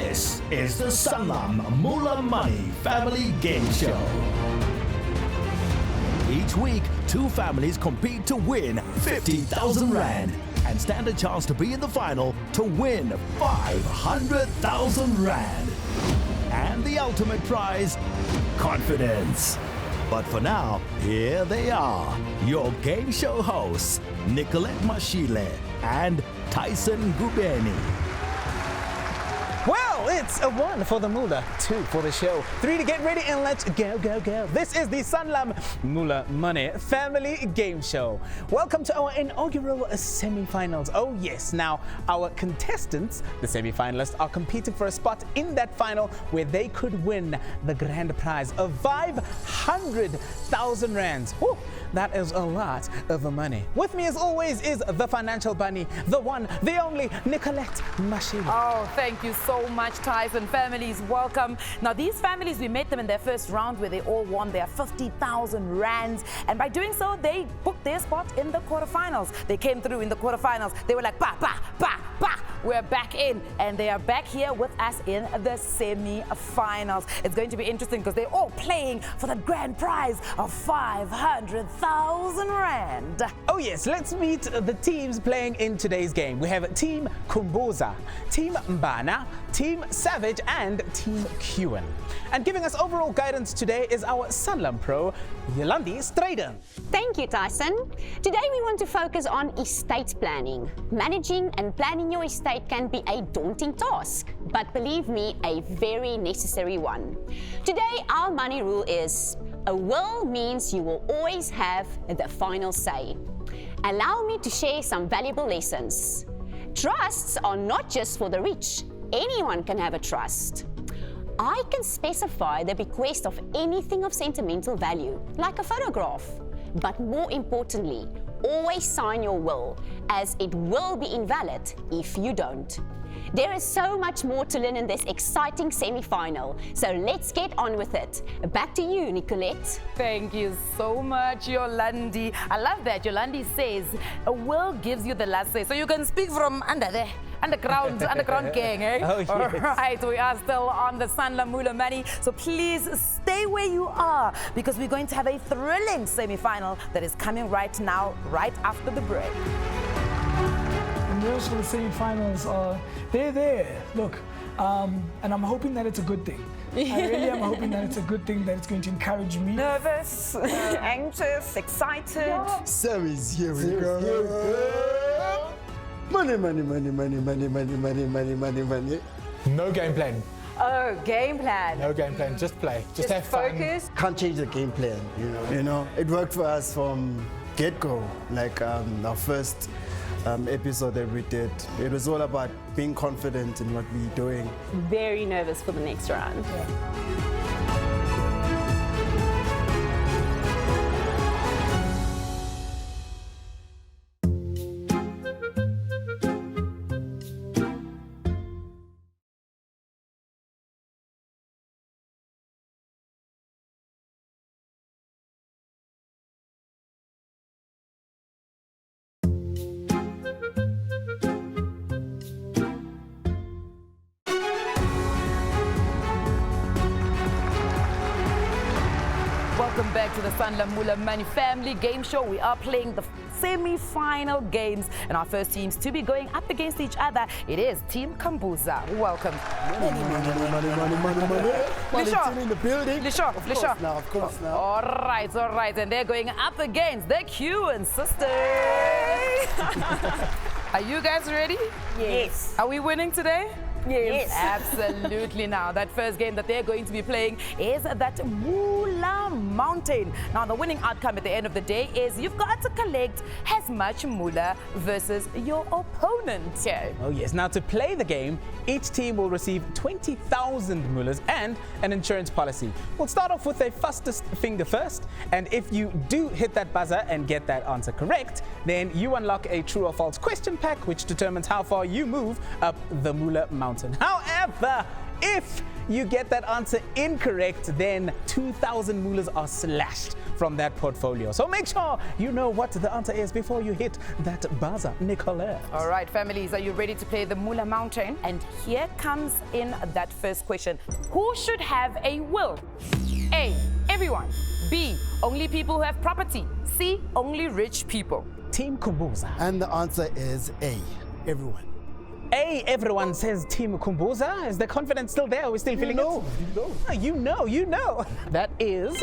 This is the Sanlam Moola-Money Family Game Show. Each week, two families compete to win 50,000 Rand and stand a chance to be in the final to win 500,000 Rand. And the ultimate prize, confidence. But for now, here they are, your game show hosts, Nicolette Mashile and Tyson Gubeni. Well, it's a 1 for the Moola, 2 for the show, 3 to get ready, and let's go, go, go. This is the Sanlam Moola-Money Family Game Show. Welcome to our inaugural semi-finals. Oh yes, now our contestants, the semi-finalists, are competing for a spot in that final where they could win the grand prize of 500,000 rands. Whew, that is a lot of money. With me as always is the financial bunny, the one, the only, Nicolette Mashile. Oh, thank you so much, Tyson. Families, welcome. Now, these families, we met them in their first round where they all won their 50,000 rands. And by doing so, they booked their spot in the quarterfinals. They came through in the quarterfinals. They were like, bah, bah, bah, bah. We're back in. And they are back here with us in the semi-finals. It's going to be interesting because they're all playing for the grand prize of 500,000 rand. Oh yes, let's meet the teams playing in today's game. We have Team Kumbuza, Team Mbana, Team Savage, and Team Quen. And giving us overall guidance today is our Sanlam Pro, Yolandi Strayden. Thank you, Tyson. Today we want to focus on estate planning. Managing and planning your estate can be a daunting task, but believe me, a very necessary one. Today, our money rule is, a will means you will always have the final say. Allow me to share some valuable lessons. Trusts are not just for the rich. Anyone can have a trust. I can specify the bequest of anything of sentimental value, like a photograph. But more importantly, always sign your will, as it will be invalid if you don't. There is so much more to learn in this exciting semi-final, so let's get on with it. Back to you, Nicolette. Thank you so much, Yolandi. I love that. Yolandi says a will gives you the last say, so you can speak from under there. Underground gang, eh? Oh, yes. All right, we are still on the Sanlam Moola-Money, so please stay where you are because we're going to have a thrilling semi-final that is coming right now, right after the break. And the rest of the semi-finals are, they're there, look, and I'm hoping that it's a good thing. I really am hoping that it's a good thing, that it's going to encourage me. Nervous, anxious, excited. Series, here we go. Money, money, money, money, money, money, money, money, money, money. No game plan. Oh, game plan. No game plan. Just play. Just have fun. Focus. Can't change the game plan, you know. It worked for us from get-go, like our first episode that we did. It was all about being confident in what we're doing. Very nervous for the next round. Welcome back to the Sanlam Moola-Money Family Game Show. We are playing the semi-final games, and our first teams to be going up against each other, it is Team Kumbuza. Welcome. Money, money, money, money, money, money. Lisho. In the building. Lisho. Of course now. All right. And they're going up against the Quen sisters. Are you guys ready? Yes. Are we winning today? Yes. Absolutely. Now, that first game that they're going to be playing is that Moola Mountain. Now, the winning outcome at the end of the day is you've got to collect as much moolah versus your opponent. Yeah. Oh yes, now to play the game, each team will receive 20,000 mullahs and an insurance policy. We'll start off with a fastest finger first, and if you do hit that buzzer and get that answer correct, then you unlock a true or false question pack, which determines how far you move up the Moola Mountain. However, if you get that answer incorrect, then 2,000 mullahs are slashed from that portfolio. So make sure you know what the answer is before you hit that buzzer, Nicolette. All right, families, are you ready to play the Moolah Mountain? And here comes in that first question. Who should have a will? A, everyone. B, only people who have property. C, only rich people. Team Kumbuza. And the answer is A, everyone. A, everyone says Team Kumbuza. Is the confidence still there? Are we still feeling it? You know. That is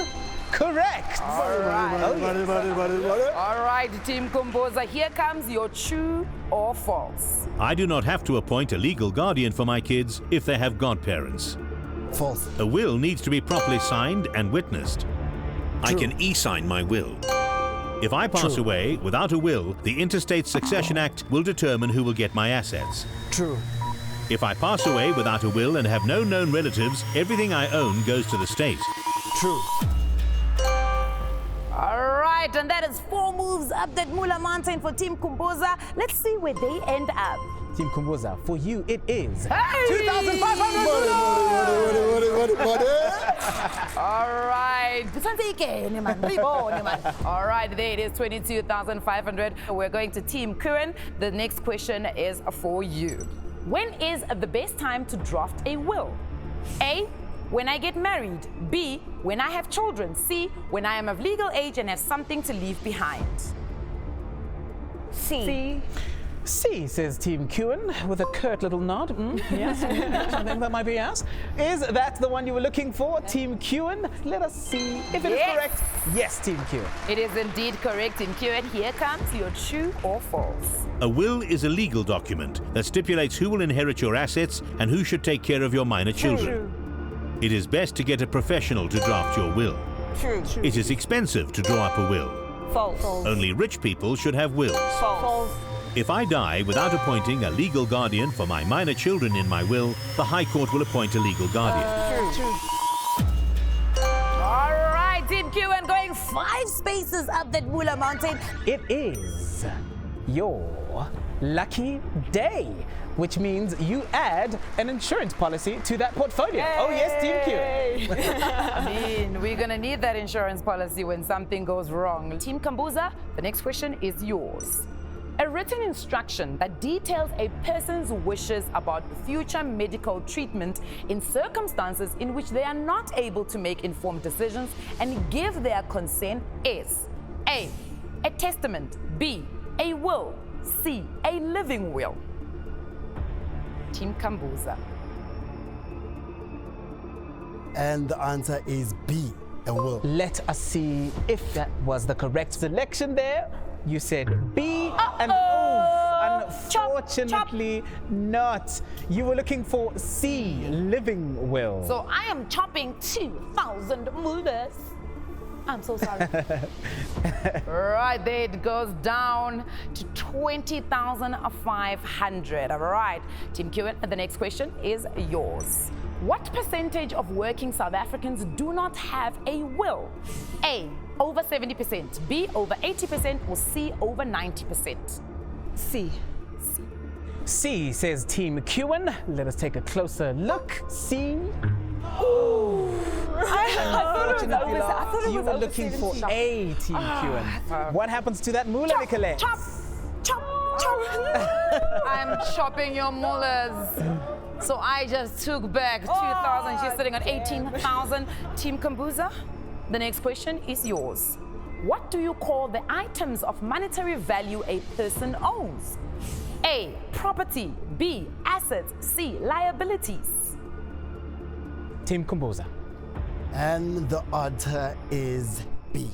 correct. All right. All right, Team Kumbuza, here comes your true or false. I do not have to appoint a legal guardian for my kids if they have godparents. False. A will needs to be properly signed and witnessed. I can e-sign my will. If I pass away without a will, the Interstate Succession Act will determine who will get my assets. True. If I pass away without a will and have no known relatives, everything I own goes to the state. True. All right, and that is 4 moves up that Moolah Mountain for Team Kumbuza. Let's see where they end up. Team Kumbuza, for you it is Hey! 2,500. All right. All right, there it is, 22,500. We're going to Team Kuren. The next question is for you. When is the best time to draft a will? A, when I get married. B, when I have children. C, when I am of legal age and have something to leave behind. C. C, says Team Kuren, with a curt little nod. Yes, I think that might be yes. Is that the one you were looking for, Team Kuren? Let us see if it is correct. Yes, Team Kuren. It is indeed correct, Team Kuren. Here comes your true or false. A will is a legal document that stipulates who will inherit your assets and who should take care of your minor children. It is best to get a professional to draft your will. True. It is expensive to draw up a will. False. Only rich people should have wills. False. If I die without appointing a legal guardian for my minor children in my will, the High Court will appoint a legal guardian. All right, Team Kuren, going 5 spaces up that Moolah Mountain. It is your lucky day, which means you add an insurance policy to that portfolio. Oh yes, Team Kuren. I mean, we're going to need that insurance policy when something goes wrong. Team Kumbuza, the next question is yours. A written instruction that details a person's wishes about future medical treatment in circumstances in which they are not able to make informed decisions and give their consent is A, a testament. B, a will. C, a living will. Team Kumbuza. And the answer is B, a will. Let us see if that was the correct selection there. You said B, and unfortunately not. You were looking for C, living will. So I am chopping 2,000 mullahs. I'm so sorry. Right, there it goes down to 20,500. All right, Team Kuren, the next question is yours. What percentage of working South Africans do not have a will? A, over 70%, B, over 80%, or C, over 90%? C. C, says Team Kuren. Let us take a closer look. C. Unfortunately, you were looking for A, Team Kuren. What happens to that moolah, Nicolette? Chop, chop, chop. I'm chopping your mullahs. So I just took back 2,000. She's sitting on 18,000. Team Kumbuza, the next question is yours. What do you call the items of monetary value a person owns? A, property. B, assets. C, liabilities. Team Kumbuza. And the answer is B.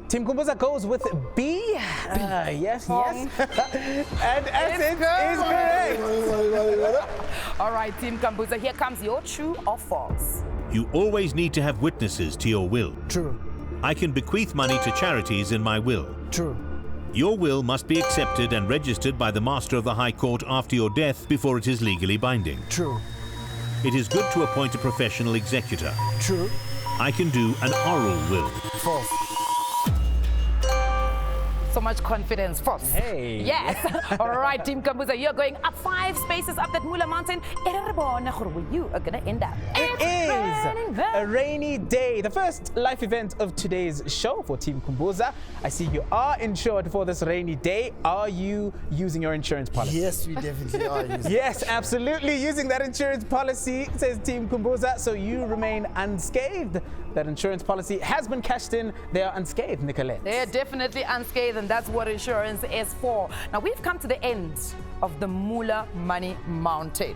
Team Kumbuza goes with B. Yes. And assets is correct. All right, Team Kumbuza, here comes your true or false. You always need to have witnesses to your will. True. I can bequeath money to charities in my will. True. Your will must be accepted and registered by the Master of the High Court after your death before it is legally binding. True. It is good to appoint a professional executor. True. I can do an oral will. False. So much confidence first. Hey. Yes. All right, Team Kumbuza, you're going up 5 spaces up that Moola Mountain. You are going to end up. It is a rainy day. The first life event of today's show for Team Kumbuza. I see you are insured for this rainy day. Are you using your insurance policy? Yes, we definitely are. Yes, absolutely. Using that insurance policy, says Team Kumbuza, so you remain unscathed. That insurance policy has been cashed in. They are unscathed, Nicolette. They're definitely unscathed, and that's what insurance is for. Now, we've come to the end of the Moola-Money Mountain.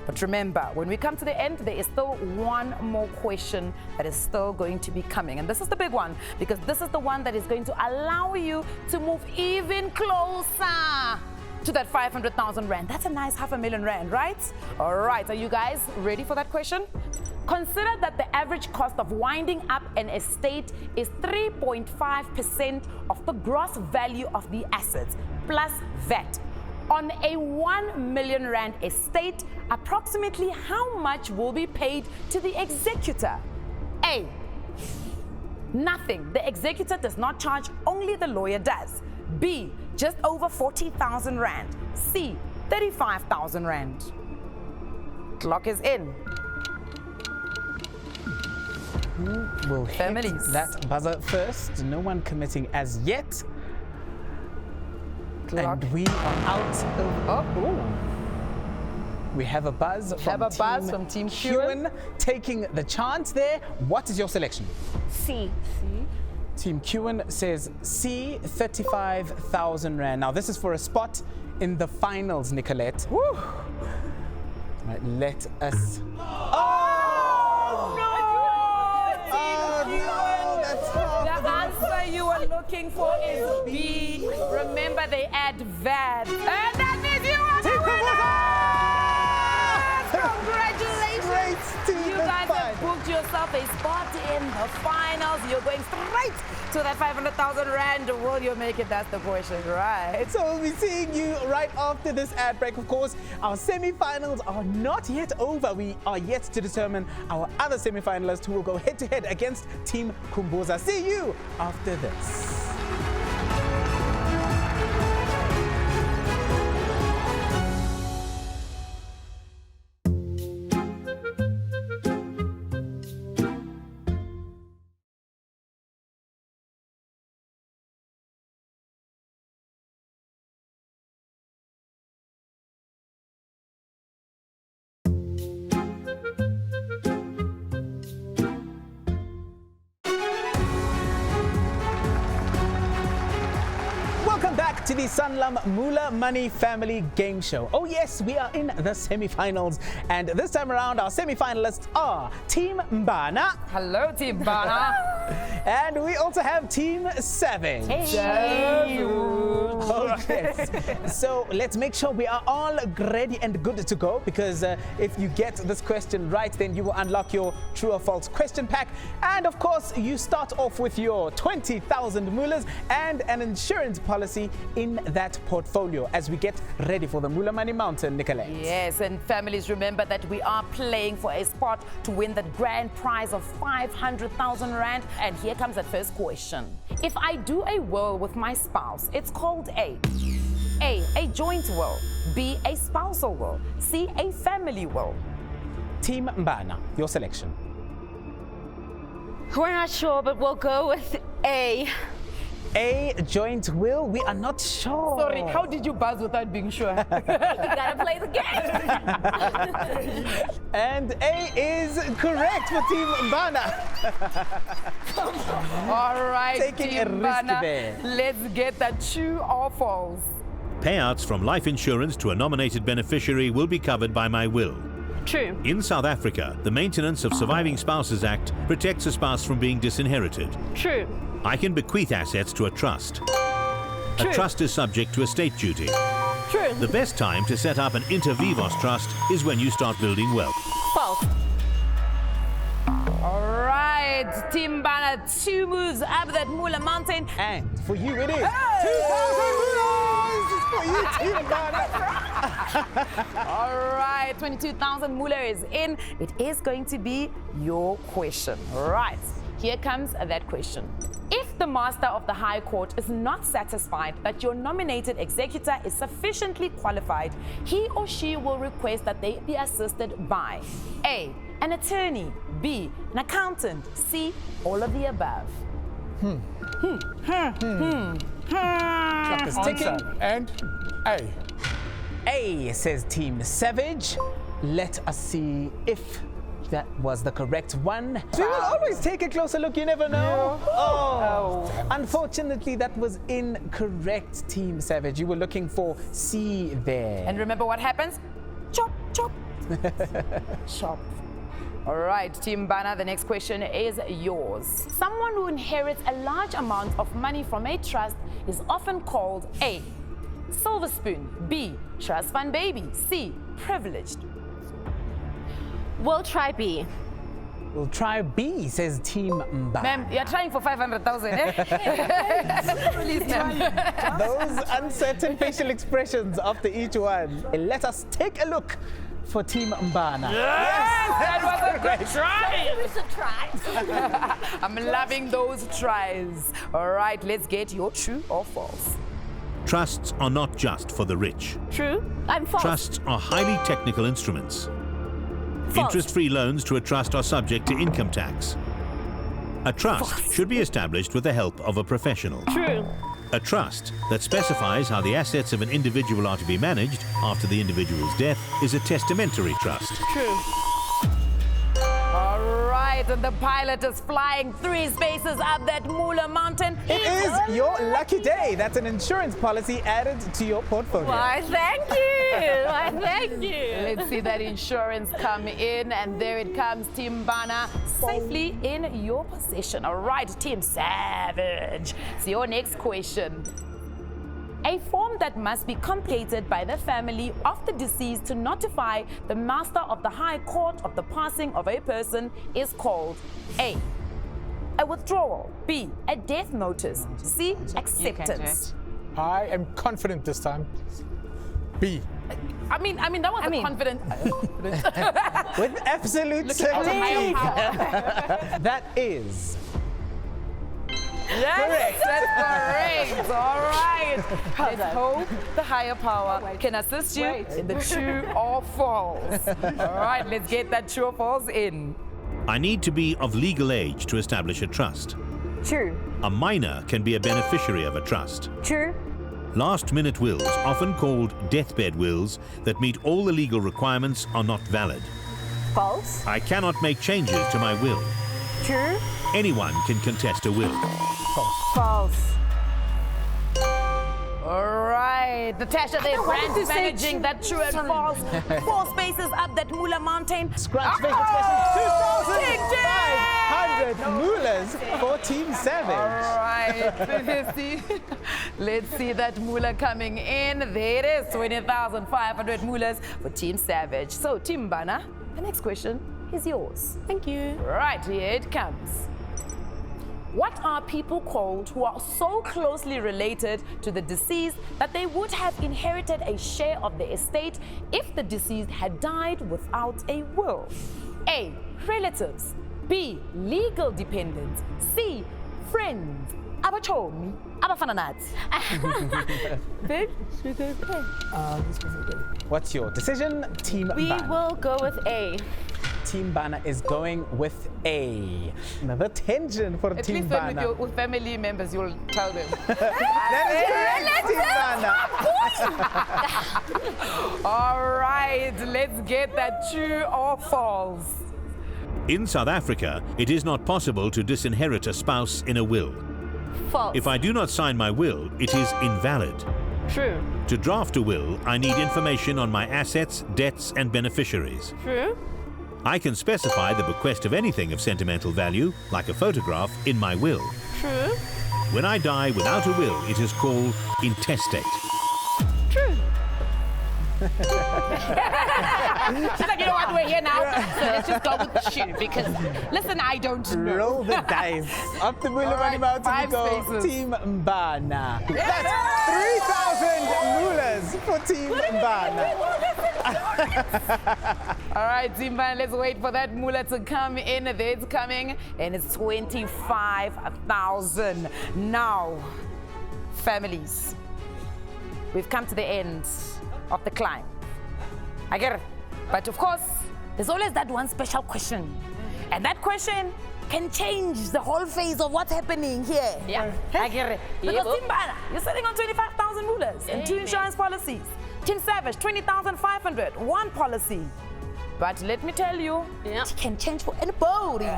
But remember, when we come to the end, there is still one more question that is still going to be coming. And this is the big one, because this is the one that is going to allow you to move even closer to that 500,000 rand. That's a nice R500,000, right? All right, are you guys ready for that question? Consider that the average cost of winding up an estate is 3.5% of the gross value of the assets plus VAT. On a 1 million rand estate, approximately how much will be paid to the executor? A, nothing. The executor does not charge, only the lawyer does. B, just over 40,000 rand. C, 35,000 rand. Clock is in. Who will hit Families. that buzzer first? No one committing as yet. Clock. And we are out of... Oh. We have a buzz from Team Kewen taking the chance there. What is your selection? C. Team Kewen says C, 35,000 rand. Now, this is for a spot in the finals, Nicolette. Woo! All right, let us... The answer you are looking for is B. Remember, they add VAT. And that means you are the winners! Congratulations! You guys have booked yourself a spot in the finals. You're going straight to that 500,000 rand. Will you make it? That's the question, right? So we'll be seeing you right after this ad break. Of course, our semi-finals are not yet over. We are yet to determine our other semi-finalists who will go head-to-head against Team Kumbuza. See you after this. To the Sanlam Moola-Money Family Game Show. Oh yes, we are in the semi-finals, and this time around our semi-finalists are Team Mbana. Hello, Team Mbana. And we also have Team Savage. Hey. Oh, yes. So let's make sure we are all ready and good to go, because if you get this question right, then you will unlock your true or false question pack. And of course, you start off with your 20,000 moolas and an insurance policy in that portfolio as we get ready for the Moola-Money Mountain, Nicolette. Yes, and families, remember that we are playing for a spot to win the grand prize of 500,000 rand. And here comes that first question. If I do a will with my spouse, it's called A, joint will, B, a spousal will, C, a family will. Team Mbana, your selection. We're not sure, but we'll go with A. A, joint will, we are not sure. Sorry, how did you buzz without being sure? You gotta play the game. And A is correct for Team Mbana. All right, Taking Team a risk Mbana, there. let's get that true or false. Payouts from life insurance to a nominated beneficiary will be covered by my will. True. In South Africa, the Maintenance of Surviving Spouses Act protects a spouse from being disinherited. True. I can bequeath assets to a trust. True. A trust is subject to estate duty. True. The best time to set up an inter vivos trust is when you start building wealth. False. All right, Team Mbana, 2 moves up that Moola Mountain. And for you it is 2,000 moolas for you, Team Mbana. All right, 22,000 moolah is in. It is going to be your question. All right, here comes that question. If the the Master of the High Court is not satisfied that your nominated executor is sufficiently qualified, he or she will request that they be assisted by A, an attorney, B, an accountant, C, all of the above. Clock is ticking. And A. A, says Team Savage. Let us see if that was the correct one. We will always take a closer look, you never know. Oh. Unfortunately, that was incorrect, Team Savage. You were looking for C there. And remember what happens? Chop, chop. Chop. All right, Team Bana, the next question is yours. Someone who inherits a large amount of money from a trust is often called A, silver spoon, B, trust fund baby, C, privileged. We'll try B. We'll try B, says Team Mba. Ma'am, you're trying for 500,000, eh? Please, ma'am. Those uncertain facial expressions after each one. Let us take a look for Team Mbana. Yes, that was a good try. We should try. I'm loving those tries. All right, let's get your true or false. Trusts are not just for the rich. True. I'm false. Trusts are highly technical instruments. False. Interest-free loans to a trust are subject to income tax. A trust should be established with the help of a professional. True. A trust that specifies how the assets of an individual are to be managed after the individual's death is a testamentary trust. True. All right, and the pilot is flying 3 spaces up that Moola mountain. It is your lucky day. That's an insurance policy added to your portfolio. Why, thank you. Why, thank you. Let's see that insurance come in, and there it comes, Team Bana, safely in your possession. All right, Team Savage. So your next question. A form that must be completed by the family of the deceased to notify the Master of the High Court of the passing of a person is called A, a withdrawal, B, a death notice, C, acceptance. I am confident this time. B. I mean, that was a confident. With absolute Look at the higher certainty. power. That is Yes, that's correct. All right. Let's hope the higher power can assist you in the true or false. All right, let's get that true or false in. I need to be of legal age to establish a trust. True. A minor can be a beneficiary of a trust. True. Last-minute wills, often called deathbed wills, that meet all the legal requirements are not valid. False. I cannot make changes to my will. True. Anyone can contest a will. False. All right, Natasha, they're wanted brand to say managing that true and false. 4 spaces up that Moola mountain. scratch facial expression. 2,500 moolas for Team Savage. All right, let's see that moolah coming in. There it is, 20,500 moolas for Team Savage. So, Team Bana, the next question is yours. Thank you. Right, here it comes. What are people called who are so closely related to the deceased that they would have inherited a share of the estate if the deceased had died without a will? A, relatives. B, legal dependents. C, friends. Abachomi, abafana nathi. Babe, should we go play? What's your decision, Team We Bana? will go with A. Team Bana is going with A. Another tension for At Team least when Bana. with family members, you'll tell them. That is correct, Team Bana. All right, let's get that true or false. In South Africa, it is not possible to disinherit a spouse in a will. False. If I do not sign my will, it is invalid. True. To draft a will, I need information on my assets, debts, and beneficiaries. True. I can specify the bequest of anything of sentimental value, like a photograph, in my will. True. When I die without a will, it is called intestate. True. She's like, you know what, we're here now, so let's just go with true, because, listen, I don't know. Roll the dice. Up the Moola-Money right, Mountain 5 we go. spaces. Team Mbana. That's 3,000 moolas for Team Mbana. All right, Zimba, let's wait for that moolah to come in. There it's coming, and it's 25,000. Now, families, we've come to the end of the climb. I get it. But of course, there's always that one special question. And that question can change the whole phase of what's happening here. Yeah. I get it. Because Zimbana, you're sitting on 25,000 rulers and 2 insurance policies. Team Savage, 20,500, 1 policy. But let me tell you, it can change for anybody,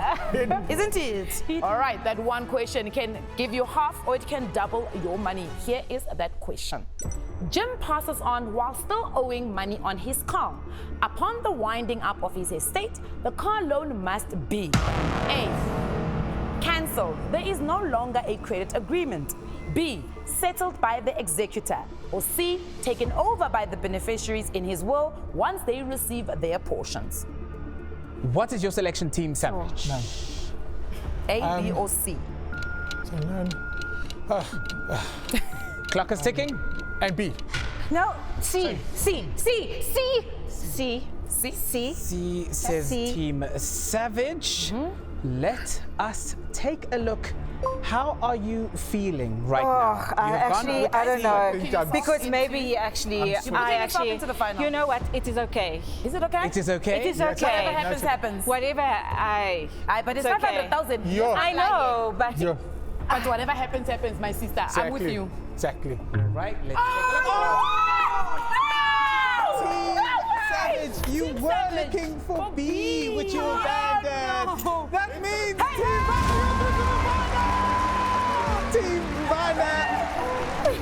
isn't it? All right, that one question can give you half or it can double your money. Here is that question. Jim passes on while still owing money on his car. Upon the winding up of his estate, the car loan must be A, cancelled. There is no longer a credit agreement. B, settled by the executor. Or C, taken over by the beneficiaries in his will once they receive their portions. What is your selection, Team Savage? A, B, or C? Clock is ticking. And B. No, C. C says Team Savage. Let us take a look. How are you feeling right now? Actually, I don't know. job. Because maybe actually, Into the final. you know what? It is okay. Is it okay? It is okay? It is Whatever okay. happens, happens. Whatever But it's okay. 500,000. Yo. I know, but Yo. But whatever happens, happens, my sister. I'm with you. Exactly. Right, let's take a look. Team Savage, you were looking for B, which you abandoned. That means Team Bana.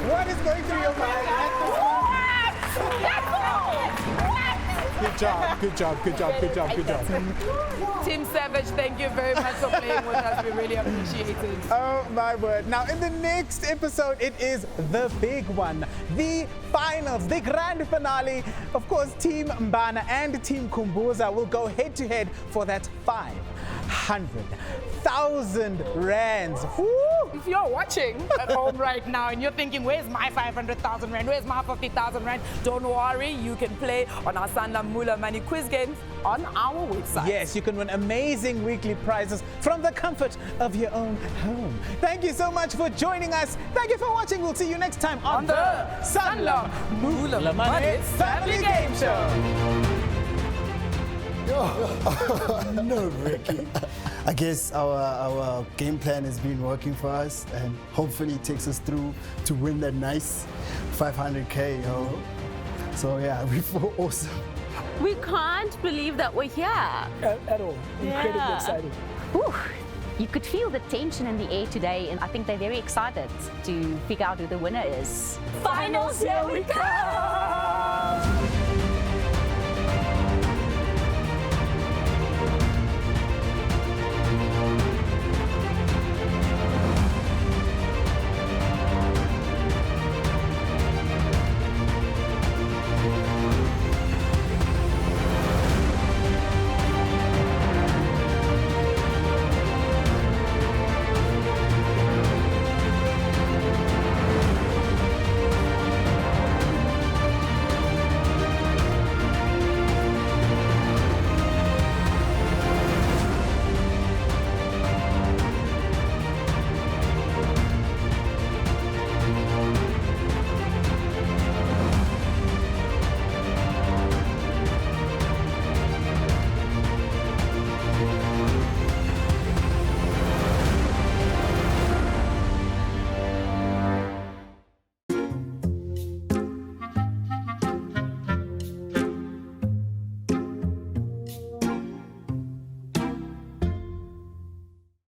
What is going through your mind at Good job, good job, good job, good job, good job. Team Savage, thank you very much for playing with us. We really appreciate it. Oh my word. Now in the next episode, it is the big one. The finals, the grand finale. Of course, Team Mbana and Team Kumbuza will go head to head for that 500,000 rands. Woo! If you're watching at home right now and you're thinking, where's my 500,000 rand? Where's my 50,000 rand? Don't worry, you can play on our Sanlam Moola-Money quiz games on our website. Yes, you can win amazing weekly prizes from the comfort of your own home. Thank you so much for joining us. Thank you for watching. We'll see you next time on the Sanlam Moola-Money Family Game Show. No, Ricky. I guess our game plan has been working for us, and hopefully it takes us through to win that nice 500K, yo. So yeah, we feel awesome. We can't believe that we're here. At all. Incredibly excited. Whew. You could feel the tension in the air today, and I think they're very excited to figure out who the winner is. Finals, here we go!